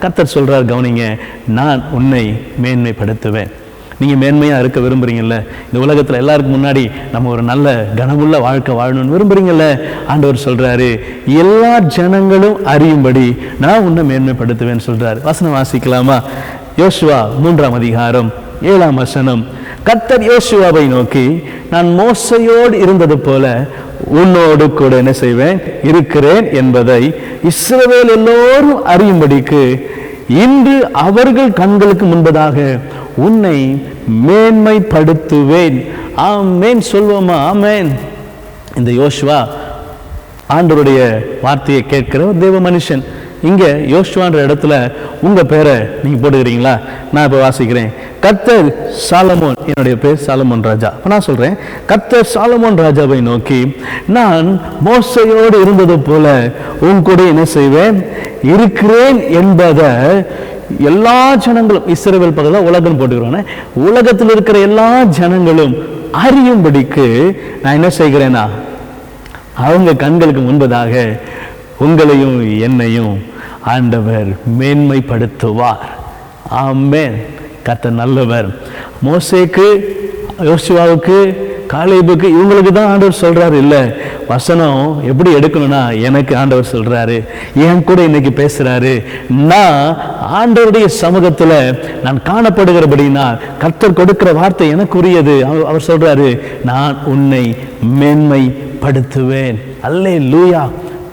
கர்த்தர் சொல்றார், கவனிங்க, நான் உன்னை மேன்மைப்படுத்துவேன். நீங்கள் மேன்மையாக இருக்க விரும்புகிறீங்கல்ல, இந்த உலகத்தில் எல்லாருக்கும் முன்னாடி நம்ம ஒரு நல்ல கனமுள்ள வாழ்க்கை வாழணும்னு விரும்புகிறீங்கல்ல, ஆண்டவர் சொல்கிறாரு, எல்லா ஜனங்களும் அறியும்படி நான் உன்னை மேன்மைப்படுத்துவேன்னு சொல்கிறார். வசனம் வாசிக்கலாமா? யோசுவா 3ஆம் அதிகாரம் 7ஆம் வசனம். கர்த்தர் யோசுவாவை நோக்கி, நான் மோசையோடு இருந்தது போல உன்னோடு கூட என்ன செய்வேன், இருக்கிறேன் என்பதை இஸ்ரவேல் எல்லோரும் அறியும்படிக்கு இன்று அவர்கள் கண்களுக்கு முன்பதாக உன்னை மேன்மைப்படுத்துவேன். ஆமென் சொல்வோமா? ஆமென். இந்த யோசுவா ஆண்டவருடைய வார்த்தையை கேட்கிற ஒரு தேவ மனுஷன். இங்கே யோசுவான்ற இடத்துல உங்கள் பேரை நீங்கள் போட்டுக்கிறீங்களா? நான் இப்போ வாசிக்கிறேன். கர்த்தர் சாலமோன், என்னுடைய பேர் சாலமோன் ராஜா. இப்போ நான் சொல்கிறேன், கர்த்தர் சாலமோன் ராஜாவை நோக்கி, நான் மோசையோடு இருந்தது போல உன் கூட என்ன செய்வேன், இருக்கிறேன் என்பதை எல்லா ஜனங்களும், இஸ்ரவேல் பக்கத்தில் உலகம் போட்டுக்கிறோன்னே, உலகத்தில் இருக்கிற எல்லா ஜனங்களும் அறியும்படிக்கு நான் என்ன செய்கிறேன்னா, அவங்க கண்களுக்கு முன்பதாக உங்களையும் என்னையும் ஆண்டவர் மேன்மைப்படுத்துவார். ஆமென். கர்த்தர் நல்லவர். மோசேக்கு, யோசுவாவுக்கு, காலேபுக்கு, இவங்களுக்கு தான் ஆண்டவர் சொல்றாரு. இல்லை, வசனம் எப்படி எடுக்கணும்னா, எனக்கு ஆண்டவர் சொல்றாரு, என் கூட இன்னைக்கு பேசுறாரு. நான் ஆண்டவருடைய சமூகத்தில் நான் காணப்படுகிறபடினா கர்த்தர் கொடுக்கிற வார்த்தை எனக்குரியது. அவர் சொல்றாரு, நான் உன்னை மேன்மைப்படுத்துவேன். அல்லேலூயா,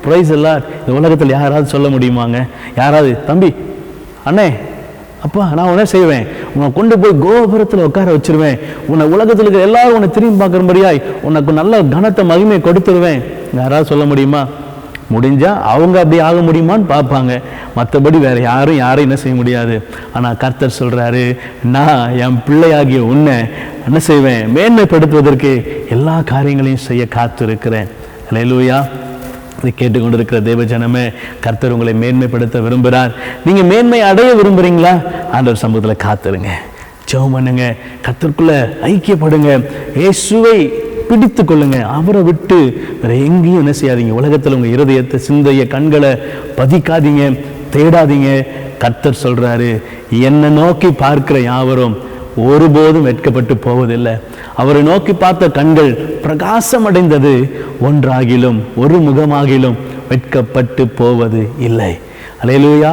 பிரைஸ் தி லார்ட். இந்த உலகத்தில் யாராவது சொல்ல முடியுமாங்க? யாராவது, தம்பி, அண்ணே, அப்பா, நான் உன்னை செய்வேன், உன்னை கொண்டு போய் கோபுரத்தில் உட்கார வச்சிருவேன், உன்னை உலகத்தில் இருக்கிற எல்லாரும் உன்னை திரும்பி பார்க்குறபடியாய் உனக்கு நல்ல கனத்தை மகிமையை கொடுத்துருவேன். யாராவது சொல்ல முடியுமா? முடிஞ்சால் அவங்க அப்படி ஆக முடியுமான்னு பார்ப்பாங்க. மற்றபடி வேறு யாரும் என்ன செய்ய முடியாது. ஆனால் கர்த்தர் சொல்கிறாரு, நான் என் பிள்ளையாகிய உன்னை என்ன செய்வேன், மேன்மைப்படுத்துவதற்கு எல்லா காரியங்களையும் செய்ய காத்திருக்கிறேன். அல்லேலூயா. இதை கேட்டுக்கொண்டிருக்கிற தேவ ஜனமே, கர்த்தர் உங்களை மேன்மைப்படுத்த விரும்புகிறார். நீங்கள் மேன்மை அடைய விரும்புகிறீங்களா? ஆண்டவர் சமூகத்தில் காத்துருங்க, ஜெபம் பண்ணுங்க, கர்த்தருக்குள்ள ஐக்கியப்படுங்க, இயேசுவை பிடித்து கொள்ளுங்க. அவரை விட்டு வேற எங்கேயும் என்ன செய்யாதீங்க. உலகத்தில் உங்கள் இருதயத்தை, சிந்தைய, கண்களை பதிக்காதீங்க, தேடாதீங்க. கர்த்தர் சொல்றாரு, என்னை நோக்கி பார்க்கிற யாவரும் ஒருபோதும் வெட்கப்பட்டு போவதில்லை. அவரை நோக்கி பார்த்த கண்கள் பிரகாசம் அடைந்தது, ஒன்றாகிலும் ஒரு முகமாகிலும் வெட்கப்பட்டு போவது இல்லை. அல்லேலூயா.